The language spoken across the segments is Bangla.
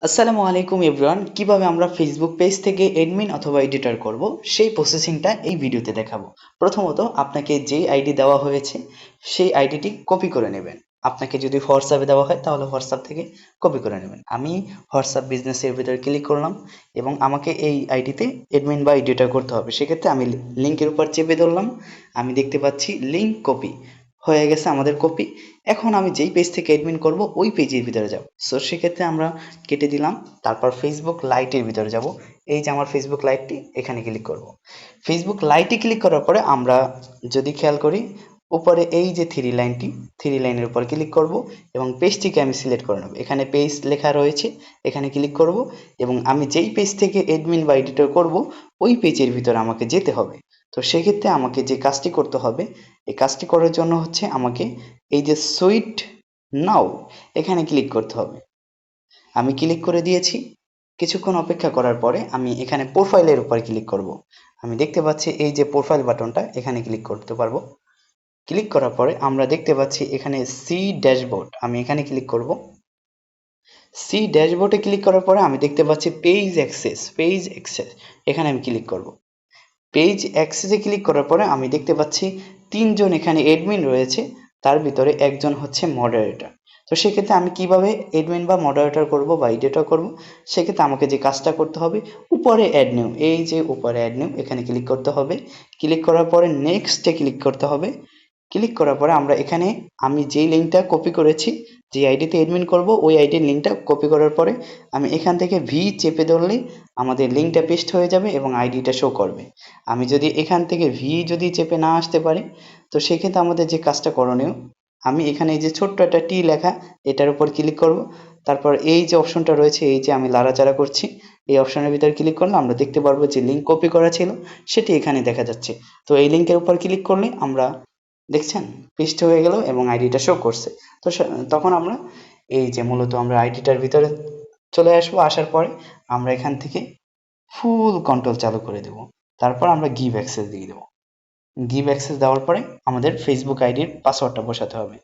আসসালামু আলাইকুম এভরিওয়ান, কিভাবে আমরা ফেসবুক পেজ থেকে অ্যাডমিন অথবা এডিটর করব সেই প্রসেসিংটা এই ভিডিওতে দেখাবো। প্রথমত আপনাকে যে আইডি দেওয়া হয়েছে সেই আইডিটি কপি করে নেবেন। আপনাকে যদি হোয়াটসঅ্যাপে দেওয়া হয় তাহলে হোয়াটসঅ্যাপ থেকে কপি করে নেবেন। আমি হোয়াটসঅ্যাপ বিজনেসের ভিতরে ক্লিক করলাম এবং আমাকে এই আইডিতে অ্যাডমিন বা এডিটর করতে হবে। সেক্ষেত্রে আমি লিঙ্কের উপর চেপে ধরলাম, আমি দেখতে পাচ্ছি লিঙ্ক কপি হয়ে গেছে আমাদের কপি। এখন আমি যেই পেজ থেকে অ্যাডমিন করব ওই পেজের ভিতরে যাব। সো সেক্ষেত্রে আমরা কেটে দিলাম, তারপর ফেসবুক লাইটের ভিতরে যাব। এই যে আমার ফেসবুক লাইটটি, এখানে ক্লিক করব। ফেসবুক লাইটে ক্লিক করার পরে আমরা যদি খেয়াল করি উপরে এই যে থ্রি লাইনটি, থ্রি লাইনের উপর ক্লিক করব এবং পেজটিকে আমি সিলেক্ট করে নেব। এখানে পেজ লেখা রয়েছে, এখানে ক্লিক করব এবং আমি যেই পেজ থেকে অ্যাডমিন বা এডিটর করব ওই পেজের ভিতরে আমাকে যেতে হবে। তো সেক্ষেত্রে আমাকে যে কাজটি করতে হবে, এই কাজটি করার জন্য হচ্ছে আমাকে এই যে সুইট নাও এখানে ক্লিক করতে হবে। আমি ক্লিক করে দিয়েছি। কিছুক্ষণ অপেক্ষা করার পরে আমি এখানে প্রোফাইলের উপর ক্লিক করব। আমি দেখতে পাচ্ছি এই যে প্রোফাইল বাটনটা, এখানে ক্লিক করতে পারবো। ক্লিক করার পরে আমরা দেখতে পাচ্ছি এখানে সি ড্যাশবোর্ড, আমি এখানে ক্লিক করব। সি ড্যাশবোর্ডে ক্লিক করার পরে আমি দেখতে পাচ্ছি পেজ অ্যাক্সেস, এখানে আমি ক্লিক করব। পেজ অ্যাক্সেসে ক্লিক করার পরে আমি দেখতে পাচ্ছি তিনজন এখানে অ্যাডমিন রয়েছে, তার ভিতরে একজন হচ্ছে মডারেটর। তো সেক্ষেত্রে আমি কিভাবে অ্যাডমিন বা মডারেটর করব বা এডিটর করব, সেক্ষেত্রে আমাকে যে কাজটা করতে হবে উপরে অ্যাড নিউ, এই যে উপরে অ্যাড নিউ এখানে ক্লিক করতে হবে। ক্লিক করার পরে নেক্সটে ক্লিক করতে হবে। ক্লিক করার পরে আমরা এখানে আমি যেই লিঙ্কটা কপি করেছি, যে আইডিতে অ্যাডমিন করব ওই আইডির লিঙ্কটা কপি করার পরে আমি এখান থেকে ভি চেপে ধরলেই আমাদের লিঙ্কটা পেস্ট হয়ে যাবে এবং আইডিটা শো করবে। আমি যদি এখান থেকে ভি যদি চেপে না আসতে পারি, তো সেক্ষেত্রে আমাদের যে কাজটা করণীয়, আমি এখানে এই যে ছোট্ট একটা টি লেখা, এটার উপর ক্লিক করব। তারপর এই যে অপশনটা রয়েছে, এই যে আমি লাড়াচাড়া করছি, এই অপশনের ভিতরে ক্লিক করলে আমরা দেখতে পারবো যে লিঙ্ক কপি করা ছিল সেটি এখানে দেখা যাচ্ছে। তো এই লিঙ্কের উপর ক্লিক করলে আমরা দেখছেন পেস্ট হয়ে গেল এবং আইডিটা শো করছে। তো তখন আমরা এই যে মূলত আমরা আইডিটার ভিতরে চলে আসবো। আসার পরে আমরা এখান থেকে ফুল কন্ট্রোল চালু করে দেব। তারপর আমরা গিভ অ্যাক্সেস দিয়ে দেবো। গিভ অ্যাক্সেস দেওয়ার পরে আমাদের ফেসবুক আইডির পাসওয়ার্ডটা বসাতে হবে।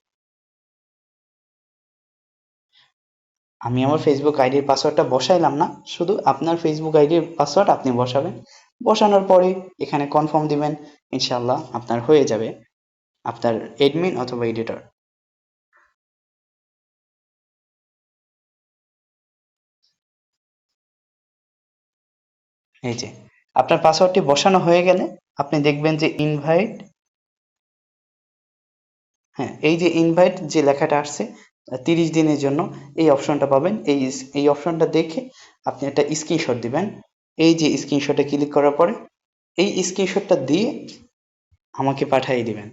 আমি আমার ফেসবুক আইডির পাসওয়ার্ডটা বসাইলাম না, শুধু আপনার ফেসবুক আইডির পাসওয়ার্ড আপনি বসাবেন। বসানোর পরে এখানে কনফার্ম দিবেন, ইনশাল্লাহ আপনার হয়ে যাবে আপনার এডমিন অথবা এডিটর। এই যে আপনার পাসওয়ার্ডটি বসানো হয়ে গেলে আপনি দেখবেন যে ইনভাইট, হ্যাঁ এই যে ইনভাইট যে লেখাটা আসছে 30 দিনের জন্য, এই অপশনটা পাবেন। এই অপশনটা দেখে আপনি একটা স্ক্রিনশট দিবেন। এই যে স্ক্রিনশটে ক্লিক করার পরে এই স্ক্রিনশটটা দিয়ে আমাকে পাঠিয়ে দিবেন।